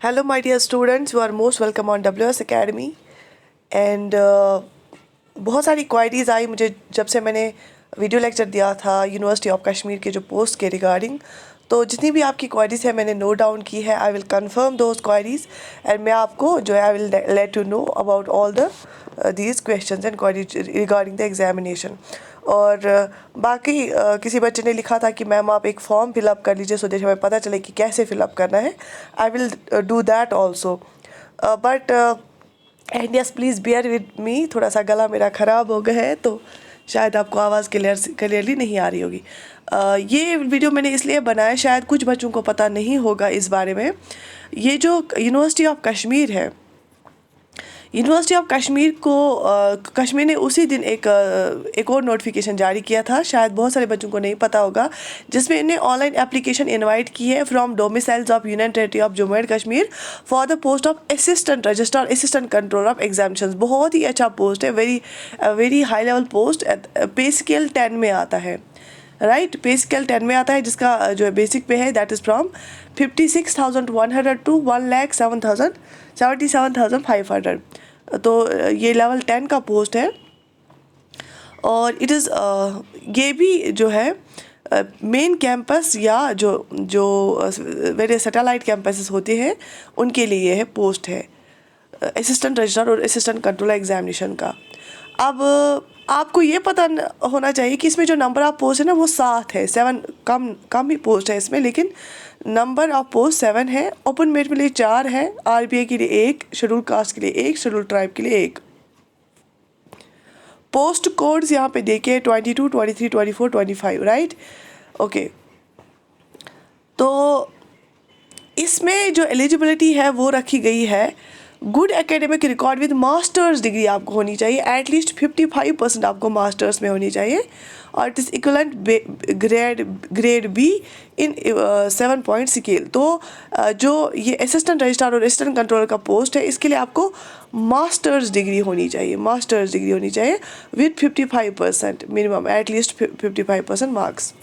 Hello, my dear students. You are most welcome on WS Academy. And बहुत सारी queries आई मुझे जब से मैंने वीडियो लेक्चर दिया था यूनिवर्सिटी ऑफ कश्मीर के जो पोस्ट के रिगार्डिंग। तो जितनी भी आपकी क्वायरीज़ है मैंने नोट डाउन की है। आई will confirm those queries and मैं आपको जो है I will let you know about all the these questions and queries regarding the examination. और बाकी किसी बच्चे ने लिखा था कि मैम आप एक फॉर्म फिलअप कर लीजिए सो दैट हमें पता चले कि कैसे फिलअप करना है। I will do that also but and yes please bear with me, थोड़ा सा गला मेरा ख़राब हो गया है तो शायद आपको आवाज़ क्लियरली नहीं आ रही होगी। ये वीडियो मैंने इसलिए बनाया, शायद कुछ बच्चों को पता नहीं होगा इस बारे में। ये जो यूनिवर्सिटी ऑफ कश्मीर है, यूनिवर्सिटी ऑफ कश्मीर को कश्मीर ने उसी दिन एक और नोटिफिकेशन जारी किया था, शायद बहुत सारे बच्चों को नहीं पता होगा, जिसमें इन्हें ऑनलाइन एप्लीकेशन इनवाइट की है from domiciles of union territory of Jammu and Kashmir for the post of assistant registrar assistant controller of examinations. बहुत ही अच्छा पोस्ट है, वेरी हाई लेवल पोस्ट। पे स्केल 10 में आता है, राइट, पे स्केल 10 में आता है, जिसका जो है बेसिक पे है दैट इज़ फ्रॉम 56,100 टू 1,77,500। तो ये लेवल 10 का पोस्ट है। और इट इज़ ये भी जो है मेन कैंपस या जो जो वेरियस सैटेलाइट कैंपसेस होते हैं उनके लिए है पोस्ट है असिस्टेंट रजिस्ट्रार और असिस्टेंट कंट्रोलर एग्जामिनेशन का। अब आपको ये पता होना चाहिए कि इसमें जो नंबर ऑफ पोस्ट है ना वो 7 है, 7 कम ही पोस्ट है इसमें, लेकिन नंबर ऑफ पोस्ट 7 है। ओपन मेरिट के लिए 4 है, आरबीए के लिए 1, शेड्यूल कास्ट के लिए 1, शेड्यूल ट्राइब के लिए 1। पोस्ट कोड्स यहाँ पे देखिए 22, 23, 24, 25, राइट, ओके। तो इसमें जो एलिजिबिलिटी है वो रखी गई है, good academic record with masters degree आपको होनी चाहिए, एटलीस्ट 55% आपको मास्टर्स में होनी चाहिए, और it is equivalent grade be in 7 point scale. तो जो ये असिस्टेंट रजिस्ट्रार और असिस्टेंट कंट्रोलर का पोस्ट है इसके लिए आपको मास्टर्स डिग्री होनी चाहिए, मास्टर्स डिग्री होनी चाहिए विद 55% मिनिमम, एटलीस्ट 55% मार्क्स,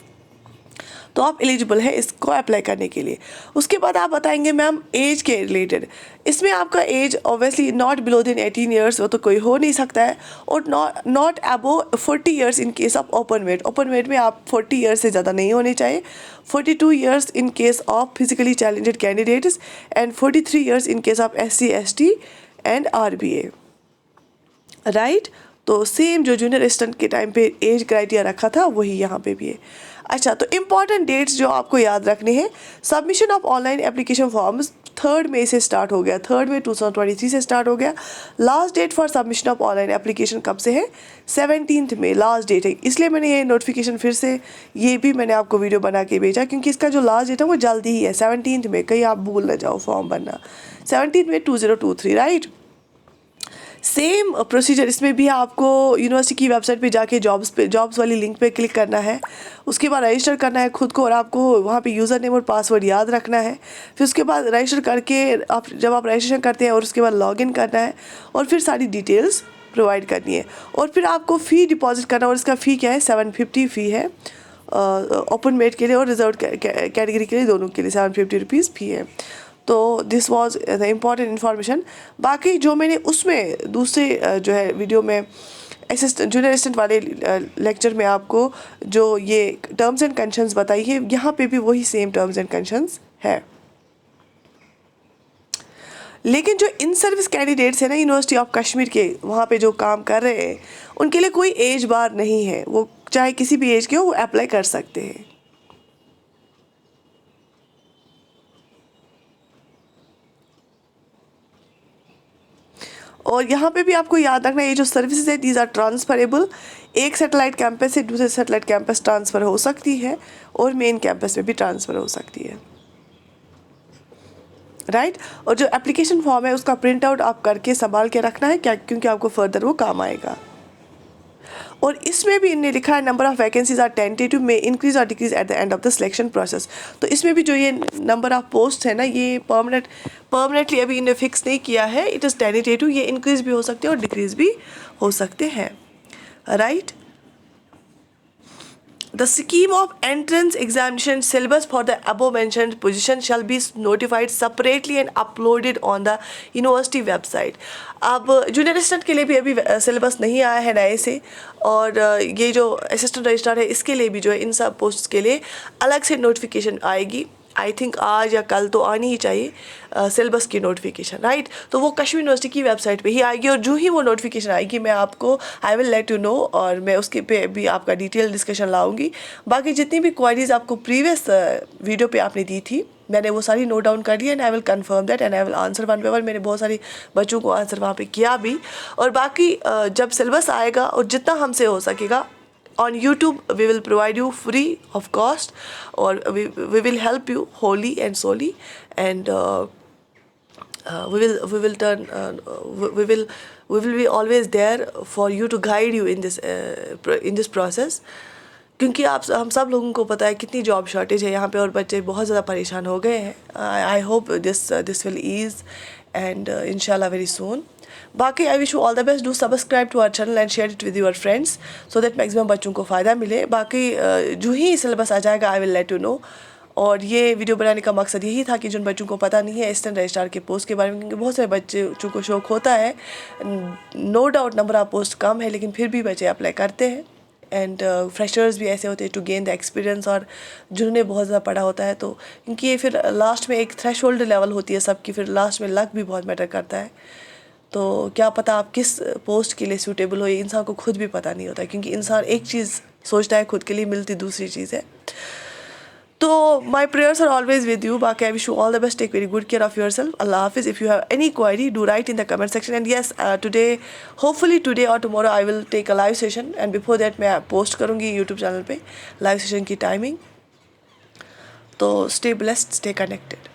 तो आप एलिजिबल है इसको अप्लाई करने के लिए। उसके बाद आप बताएंगे मैम एज के रिलेटेड, इसमें आपका age obviously not below than 18 years, वो तो कोई हो नहीं सकता है, और not above 40 years in case of open weight. Open weight में आप 40 ईयर्स से ज़्यादा नहीं होने चाहिए, 42 years in case of physically challenged candidates and 43 years in case of SC ST and RBA, right. तो सेम जो जूनियर असिस्टेंट के टाइम पे एज क्राइटेरिया रखा था वही यहाँ पे भी है। अच्छा, तो इम्पॉर्टेंट डेट्स जो आपको याद रखने हैं, submission of online application forms 3 मई से स्टार्ट हो गया, 3 मई 2023 से स्टार्ट हो गया। Last date for submission of online application कब से है? 17 मई लास्ट डेट है। इसलिए मैंने ये नोटिफिकेशन फिर से ये भी मैंने आपको वीडियो बना के भेजा, क्योंकि इसका जो लास्ट डेट है वो जल्दी ही है, 17 मई, कहीं आप भूल ना जाओ फॉर्म भरना, 17 मई 2023, राइट। सेम प्रोसीजर इसमें भी आपको यूनिवर्सिटी की वेबसाइट पे जाके जॉब्स वाली लिंक पे क्लिक करना है, उसके बाद रजिस्टर करना है खुद को, और आपको वहाँ पे यूज़र नेम और पासवर्ड याद रखना है। फिर उसके बाद रजिस्टर करके जब आप रजिस्ट्रेशन करते हैं और उसके बाद लॉगिन करना है और फिर सारी डिटेल्स प्रोवाइड करनी है, और फिर आपको फ़ी डिपॉजिट करना, और इसका फ़ी क्या है? 750 फ़ी है ओपन मेरिट के लिए और रिजर्व कैटेगरी के लिए, दोनों के लिए 750 रुपीज़ फ़ी है। तो this was the important information. बाकी जो मैंने उसमें दूसरे जो है वीडियो में जूनियर असिस्टेंट वाले लेक्चर में आपको जो ये टर्म्स एंड कंडीशंस बताई है, यहाँ पे भी वही सेम टर्म्स एंड कंडीशंस है। लेकिन जो इन सर्विस कैंडिडेट्स हैं ना यूनिवर्सिटी ऑफ कश्मीर के, वहाँ पे जो काम कर रहे हैं, उनके लिए कोई एज बार नहीं है, वो चाहे किसी भी एज के हो वो अप्लाई कर सकते हैं। और यहाँ पे भी आपको याद रखना, ये जो सर्विसेज है दीज आर ट्रांसफरेबल, एक सैटेलाइट कैंपस से दूसरे सैटेलाइट कैंपस ट्रांसफ़र हो सकती है और मेन कैंपस में भी ट्रांसफ़र हो सकती है, राइट। और जो एप्लीकेशन फॉर्म है उसका प्रिंट आउट आप करके संभाल के रखना है, क्या, क्योंकि आपको फर्दर वो काम आएगा। और इसमें भी इन्हें लिखा है number of vacancies are tentative में इंक्रीज और decrease at the end of the selection process. तो इसमें भी जो ये नंबर ऑफ पोस्ट है ना, ये परमानेंटली अभी इन्हें फिक्स नहीं किया है, इट इज़ टेंटेटिव, ये इंक्रीज भी हो सकते हैं और डिक्रीज भी हो सकते हैं, right. The scheme of entrance examination syllabus for the above mentioned position shall be notified separately and uploaded on the university website. अब जूनियर असिस्टेंट के लिए भी अभी सिलेबस नहीं आया है नए से, और ये जो असिस्टेंट रजिस्ट्रार है इसके लिए भी जो है इन सब पोस्ट के लिए अलग से नोटिफिकेशन आएगी. आई थिंक आज या कल तो आनी ही चाहिए सिलेबस की नोटिफिकेशन, राइट. तो वो कश्मीर यूनिवर्सिटी की वेबसाइट पे ही आएगी, और जो ही वो नोटिफिकेशन आएगी मैं आपको I will let you know, और मैं उसके पे भी आपका डिटेल डिस्कशन लाऊंगी. बाकी जितनी भी क्वारीज आपको प्रीवियस वीडियो पे आपने दी थी मैंने वो सारी नोट डाउन कर ली, and I will confirm that and I will answer one by one. मैंने बहुत सारे बच्चों को आंसर वहाँ पे किया भी. और बाकी जब सिलेबस आएगा और जितना हमसे हो सकेगा on YouTube we will provide you free of cost, or we will help you wholly and solely, and we will turn we will be always there for you to guide you in this process. क्योंकि हम सब लोगों को पता है कितनी job shortage है यहाँ पे, और बच्चे बहुत ज़्यादा परेशान हो गए हैं. I hope this will ease and इंशाल्लाह वेरी सून. बाकी I wish you all the best. Do subscribe to our channel and share it with your friends so that maximum बच्चों को फ़ायदा मिले. बाकी जो ही सिलेबस आ जाएगा I will let you know. और ये वीडियो बनाने का मकसद यही था कि जिन बच्चों को पता नहीं है असिस्टेंट रजिस्ट्रार के पोस्ट के बारे में, क्योंकि बहुत सारे बच्चों को शौक होता है, no doubt number of post कम है लेकिन फिर भी बच्चे अप्लाई करते हैं. एंड फ्रेशर्स भी ऐसे होते हैं टू गेन द एक्सपीरियंस, और जिन्होंने बहुत ज़्यादा पढ़ा होता है, तो क्योंकि ये फिर लास्ट में एक थ्रेशोल्ड लेवल होती है सबकी, फिर लास्ट में लक भी बहुत मैटर करता है. तो क्या पता आप किस पोस्ट के लिए सूटेबल हो, ये इंसान को खुद भी पता नहीं होता, क्योंकि इंसान एक चीज़ सोचता है खुद के लिए, मिलती दूसरी चीज़ है. तो my prayers are always with you. बाकी I wish you all the best. Take very good care of yourself. अल्लाह हाफिज़. If you have any query do write in the comment section. And yes today hopefully today और tomorrow I will take a live session, and before that मैं post करूँगी YouTube channel पे live session की timing. तो stay blessed, stay connected.